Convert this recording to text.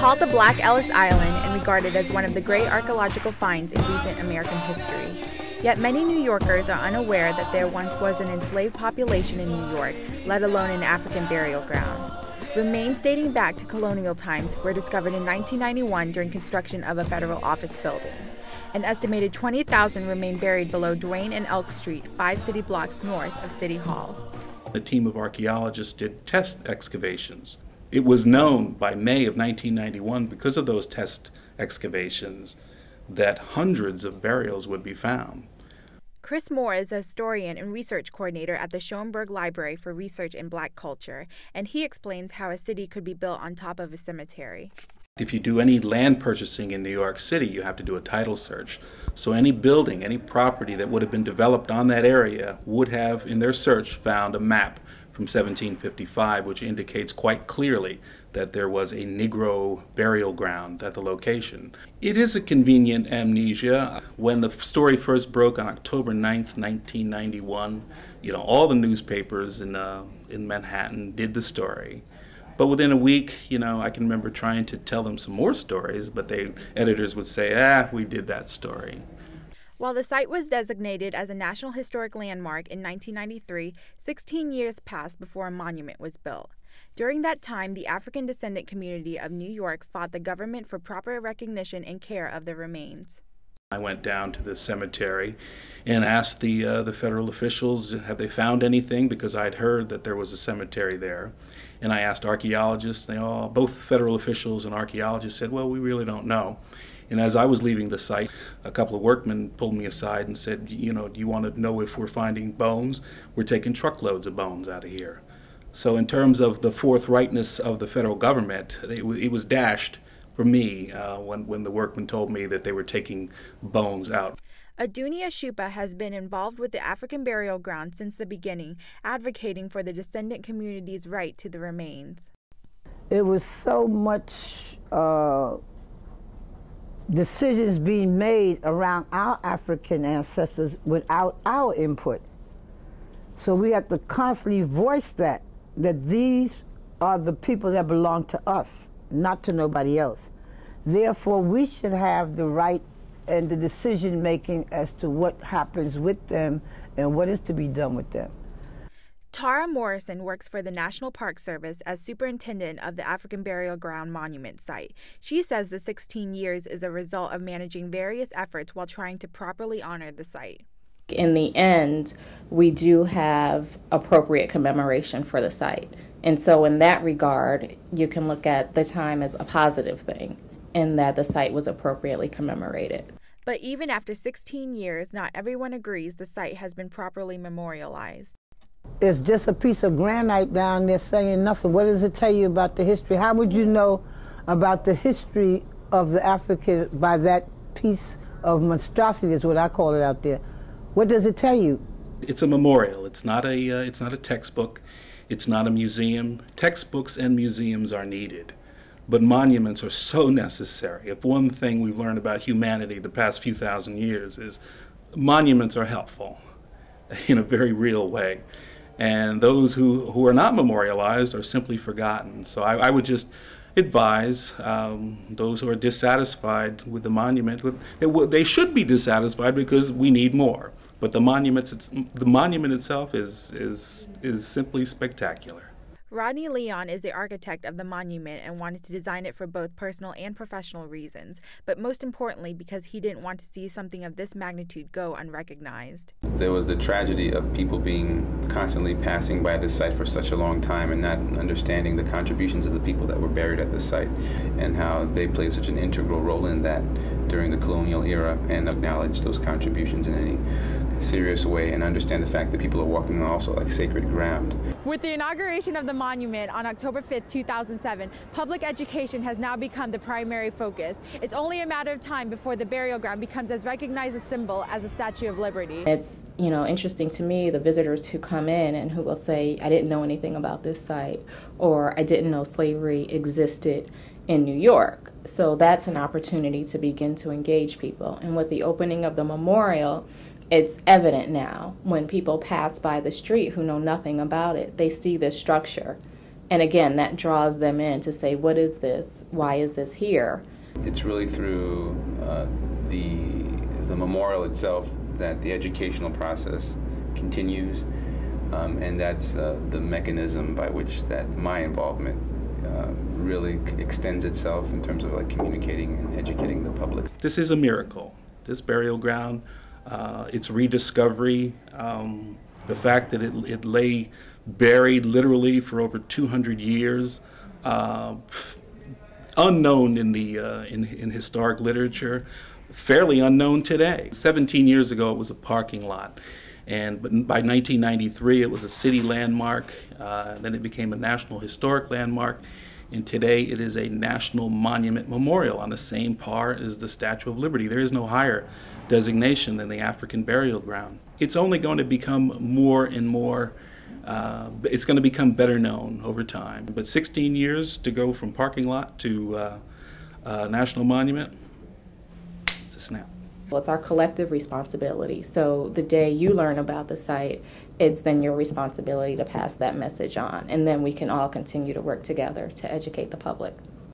called the Black Ellis Island and regarded as one of the great archaeological finds in recent American history. Yet many New Yorkers are unaware that there once was an enslaved population in New York, let alone an African burial ground. Remains dating back to colonial times were discovered in 1991 during construction of a federal office building. An estimated 20,000 remain buried below Duane and Elk Street, 5 city blocks north of City Hall. A team of archaeologists did test excavations. It was known by May of 1991, because of those test excavations, that hundreds of burials would be found. Chris Moore is a historian and research coordinator at the Schoenberg Library for Research in Black Culture, and he explains how a city could be built on top of a cemetery. If you do any land purchasing in New York City, you have to do a title search. So any building, any property that would have been developed on that area would have, in their search, found a map from 1755, which indicates quite clearly that there was a Negro burial ground at the location. It is a convenient amnesia. When the story first broke on October 9th, 1991, all the newspapers in Manhattan did the story. But within a week, I can remember trying to tell them some more stories, but editors would say, we did that story. While the site was designated as a National Historic Landmark in 1993, 16 years passed before a monument was built. During that time, the African descendant community of New York fought the government for proper recognition and care of the remains. I went down to the cemetery and asked the federal officials, have they found anything? Because I'd heard that there was a cemetery there. And I asked archaeologists, both federal officials and archaeologists said, well, we really don't know. And as I was leaving the site, a couple of workmen pulled me aside and said, do you want to know if we're finding bones? We're taking truckloads of bones out of here. So in terms of the forthrightness of the federal government, it was dashed for me when the workmen told me that they were taking bones out. Adunia Shupa has been involved with the African burial ground since the beginning, advocating for the descendant community's right to the remains. It was so much decisions being made around our African ancestors without our input. So we have to constantly voice that these are the people that belong to us, not to nobody else. Therefore, we should have the right and the decision making as to what happens with them and what is to be done with them. Tara Morrison works for the National Park Service as superintendent of the African Burial Ground Monument site. She says the 16 years is a result of managing various efforts while trying to properly honor the site. In the end, we do have appropriate commemoration for the site. And so in that regard, you can look at the time as a positive thing, in that the site was appropriately commemorated. But even after 16 years, not everyone agrees the site has been properly memorialized. It's just a piece of granite down there saying nothing. What does it tell you about the history? How would you know about the history of the African by that piece of monstrosity, is what I call it out there? What does it tell you? It's a memorial. It's not a textbook. It's not a museum. Textbooks and museums are needed, but monuments are so necessary. If one thing we've learned about humanity the past few thousand years is monuments are helpful in a very real way. And those who are not memorialized are simply forgotten. So I would just advise those who are dissatisfied with the monument, they should be dissatisfied because we need more. But the monument itself is simply spectacular. Rodney Leon is the architect of the monument and wanted to design it for both personal and professional reasons, but most importantly because he didn't want to see something of this magnitude go unrecognized. There was the tragedy of people being constantly passing by this site for such a long time and not understanding the contributions of the people that were buried at this site and how they played such an integral role in that during the colonial era, and acknowledge those contributions in any serious way and understand the fact that people are walking on also like sacred ground. With the inauguration of the monument on October 5th, 2007, public education has now become the primary focus. It's only a matter of time before the burial ground becomes as recognized a symbol as the Statue of Liberty. It's, interesting to me, the visitors who come in and who will say, I didn't know anything about this site, or I didn't know slavery existed in New York. So that's an opportunity to begin to engage people. And with the opening of the memorial, it's evident now when people pass by the street who know nothing about it. They see this structure And again, that draws them in to say, what is this? Why is this here? It's really through the memorial itself that the educational process continues, and that's the mechanism by which that my involvement really extends itself in terms of like communicating and educating the public. This is a miracle. This burial ground, its rediscovery, the fact that it lay buried literally for over 200 years, unknown in the in historic literature, fairly unknown today. 17 years ago, it was a parking lot, but by 1993, it was a city landmark. Then it became a National Historic Landmark, and today it is a National Monument Memorial on the same par as the Statue of Liberty. There is no higher designation than the African Burial Ground. It's only going to become more and more. It's going to become better known over time. But 16 years to go from parking lot to national monument, it's a snap. Well, it's our collective responsibility. So the day you learn about the site, it's then your responsibility to pass that message on. And then we can all continue to work together to educate the public.